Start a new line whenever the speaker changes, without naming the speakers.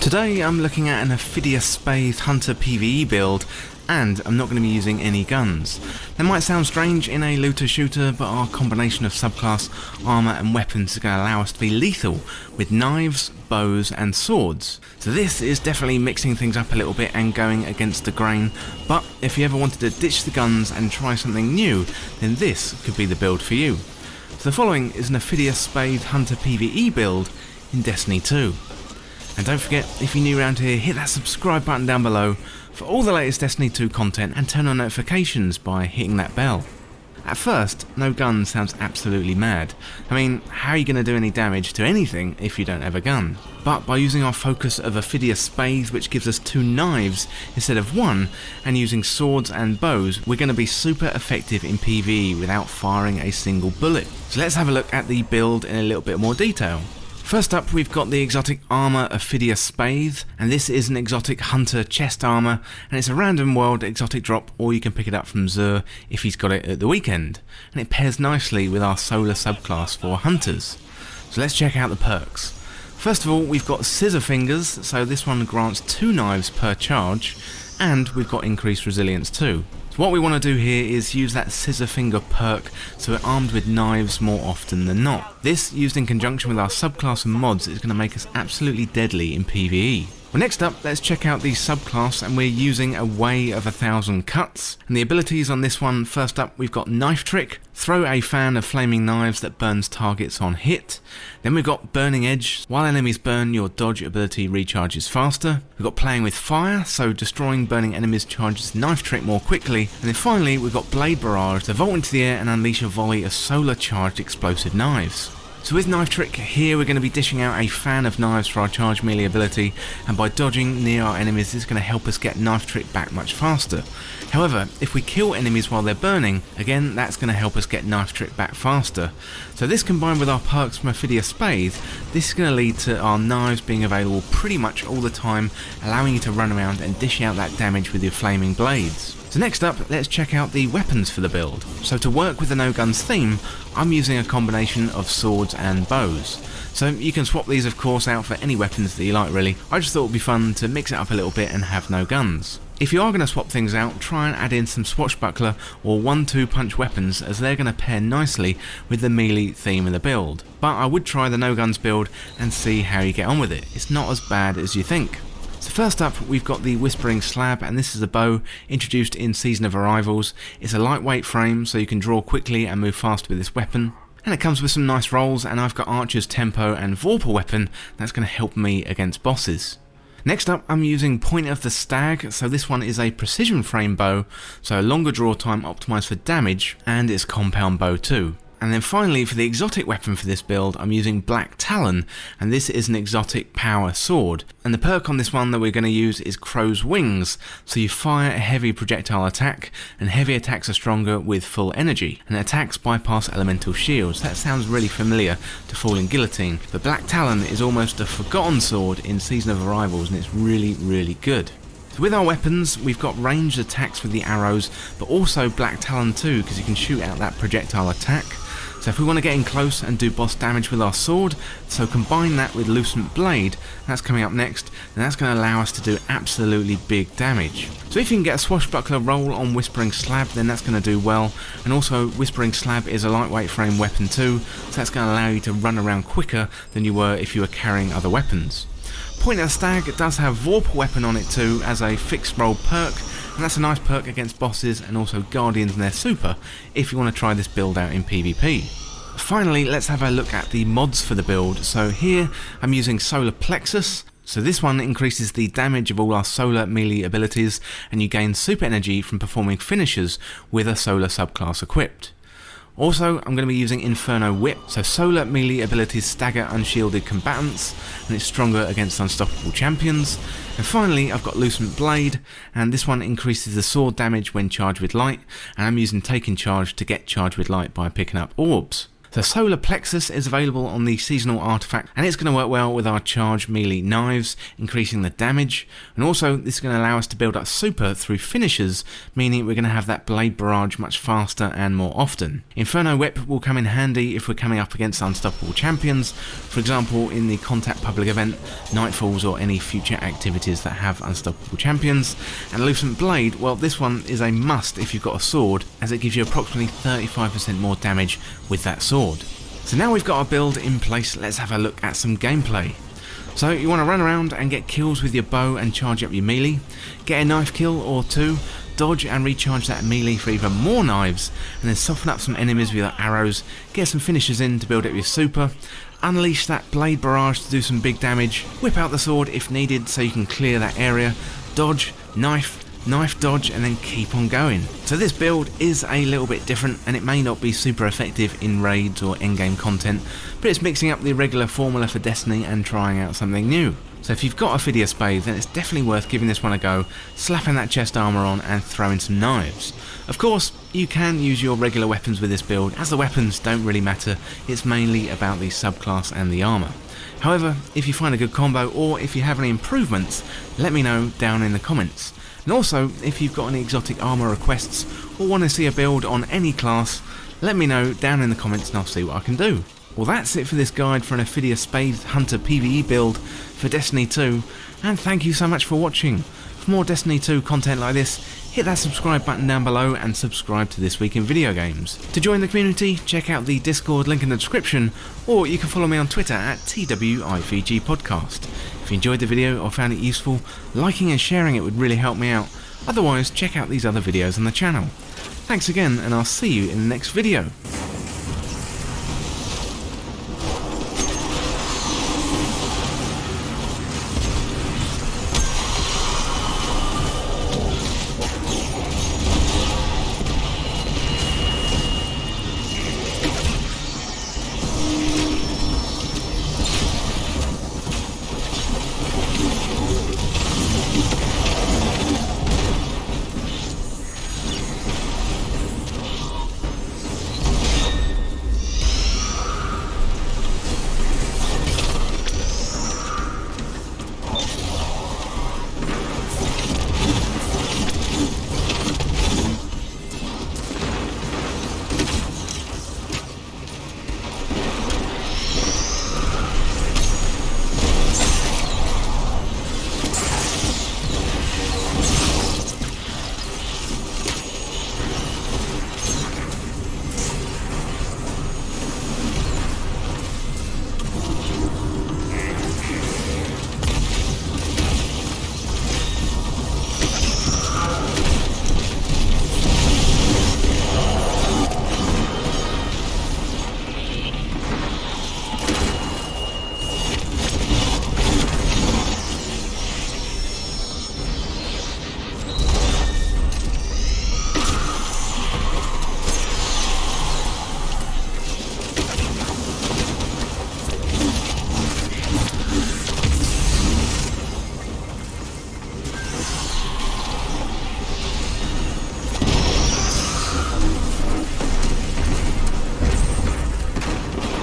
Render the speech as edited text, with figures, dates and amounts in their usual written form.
Today I'm looking at an Ophidia Spathe Hunter PVE build, and I'm not going to be using any guns. That might sound strange in a looter shooter, but our combination of subclass, armour and weapons is going to allow us to be lethal with knives, bows and swords. So this is definitely mixing things up a little bit and going against the grain, but if you ever wanted to ditch the guns and try something new, then this could be the build for you. So the following is an Ophidia Spathe Hunter PVE build in Destiny 2. And don't forget, if you're new around here, hit that subscribe button down below for all the latest Destiny 2 content and turn on notifications by hitting that bell. At first, no gun sounds absolutely mad. I mean, how are you going to do any damage to anything if you don't have a gun? But by using our focus of Ophidia Spathe, which gives us 2 knives instead of 1, and using swords and bows, we're going to be super effective in PvE without firing a single bullet. So let's have a look at the build in a little bit more detail. First up, we've got the exotic armour Ophidia Spathe, and this is an exotic hunter chest armour, and it's a random world exotic drop, or you can pick it up from Zur if he's got it at the weekend, and it pairs nicely with our solar subclass for hunters. So let's check out the perks. First of all, we've got scissor fingers, so this one grants 2 knives per charge, and we've got increased resilience too. So what we want to do here is use that scissor finger perk so we're armed with knives more often than not. This, used in conjunction with our subclass and mods, is going to make us absolutely deadly in PvE. Well, next up, let's check out the subclass, and we're using a Way of 1,000 Cuts. And the abilities on this one, first up, we've got Knife Trick, throw a fan of flaming knives that burns targets on hit. Then we've got Burning Edge, while enemies burn, your dodge ability recharges faster. We've got Playing with Fire, so destroying burning enemies charges Knife Trick more quickly. And then finally, we've got Blade Barrage, so vault into the air and unleash a volley of solar charged explosive knives. So with Knife Trick here, we're going to be dishing out a fan of knives for our charge melee ability, and by dodging near our enemies, this is going to help us get Knife Trick back much faster. However, if we kill enemies while they're burning, again that's going to help us get Knife Trick back faster. So this, combined with our perks from Ophidia Spathe, this is going to lead to our knives being available pretty much all the time, allowing you to run around and dish out that damage with your flaming blades. So next up, let's check out the weapons for the build. So to work with the no guns theme, I'm using a combination of swords and bows. So you can swap these of course out for any weapons that you like really. I just thought it would be fun to mix it up a little bit and have no guns. If you are going to swap things out, try and add in some swashbuckler or 1-2 punch weapons, as they're going to pair nicely with the melee theme of the build. But I would try the no guns build and see how you get on with it. It's not as bad as you think. So first up, we've got the Whispering Slab, and this is a bow introduced in Season of Arrivals. It's a lightweight frame, so you can draw quickly and move fast with this weapon. And it comes with some nice rolls, and I've got Archer's Tempo and Vorpal weapon that's going to help me against bosses. Next up, I'm using Point of the Stag, so this one is a precision frame bow, so a longer draw time optimised for damage, and it's compound bow too. And then finally, for the exotic weapon for this build, I'm using Black Talon, and this is an exotic power sword. And the perk on this one that we're going to use is Crow's Wings, so you fire a heavy projectile attack, and heavy attacks are stronger with full energy, and attacks bypass elemental shields. That sounds really familiar to Falling Guillotine, but Black Talon is almost a forgotten sword in Season of Arrivals, and it's really good. So with our weapons, we've got ranged attacks with the arrows, but also Black Talon too, because you can shoot out that projectile attack. So if we want to get in close and do boss damage with our sword, so combine that with Lucent Blade, that's coming up next, and that's going to allow us to do absolutely big damage. So if you can get a swashbuckler roll on Whispering Slab, then that's going to do well, and also Whispering Slab is a lightweight frame weapon too, so that's going to allow you to run around quicker than you were if you were carrying other weapons. Point of the Stag does have Vorpal weapon on it too as a fixed roll perk, and that's a nice perk against bosses and also Guardians and their super if you want to try this build out in PvP. Finally, let's have a look at the mods for the build. So here I'm using Solar Plexus. So this one increases the damage of all our solar melee abilities, and you gain super energy from performing finishes with a solar subclass equipped. Also, I'm going to be using Inferno Whip, so solar melee abilities stagger unshielded combatants, and it's stronger against unstoppable champions. And finally, I've got Lucent Blade, and this one increases the sword damage when charged with light, and I'm using Taking Charge to get charged with light by picking up orbs. The Solar Plexus is available on the seasonal artifact, and it's going to work well with our charge melee knives, increasing the damage, and also this is going to allow us to build up super through finishers, meaning we're going to have that blade barrage much faster and more often. Inferno Whip will come in handy if we're coming up against unstoppable champions, for example in the Contact public event, Nightfalls, or any future activities that have unstoppable champions. And Lucent Blade, well, this one is a must if you've got a sword, as it gives you approximately 35% more damage with that sword. So now we've got our build in place, let's have a look at some gameplay. So you want to run around and get kills with your bow and charge up your melee, get a knife kill or two, dodge and recharge that melee for even more knives, and then soften up some enemies with your arrows, get some finishers in to build up your super, unleash that blade barrage to do some big damage, whip out the sword if needed so you can clear that area, dodge, knife dodge, and then keep on going. So this build is a little bit different, and it may not be super effective in raids or endgame content, but it's mixing up the regular formula for Destiny and trying out something new. So if you've got Ophidia Spathe, then it's definitely worth giving this one a go, slapping that chest armour on and throwing some knives. Of course, you can use your regular weapons with this build, as the weapons don't really matter, it's mainly about the subclass and the armour. However, if you find a good combo, or if you have any improvements, let me know down in the comments. And also, if you've got any exotic armour requests, or want to see a build on any class, let me know down in the comments and I'll see what I can do. Well, that's it for this guide for an Ophidia Spathe Hunter PVE build for Destiny 2, and thank you so much for watching. For more Destiny 2 content like this, hit that subscribe button down below and subscribe to This Week in Video Games. To join the community, check out the Discord link in the description, or you can follow me on Twitter at TWIVG Podcast. If you enjoyed the video or found it useful, liking and sharing it would really help me out. Otherwise, check out these other videos on the channel. Thanks again, and I'll see you in the next video.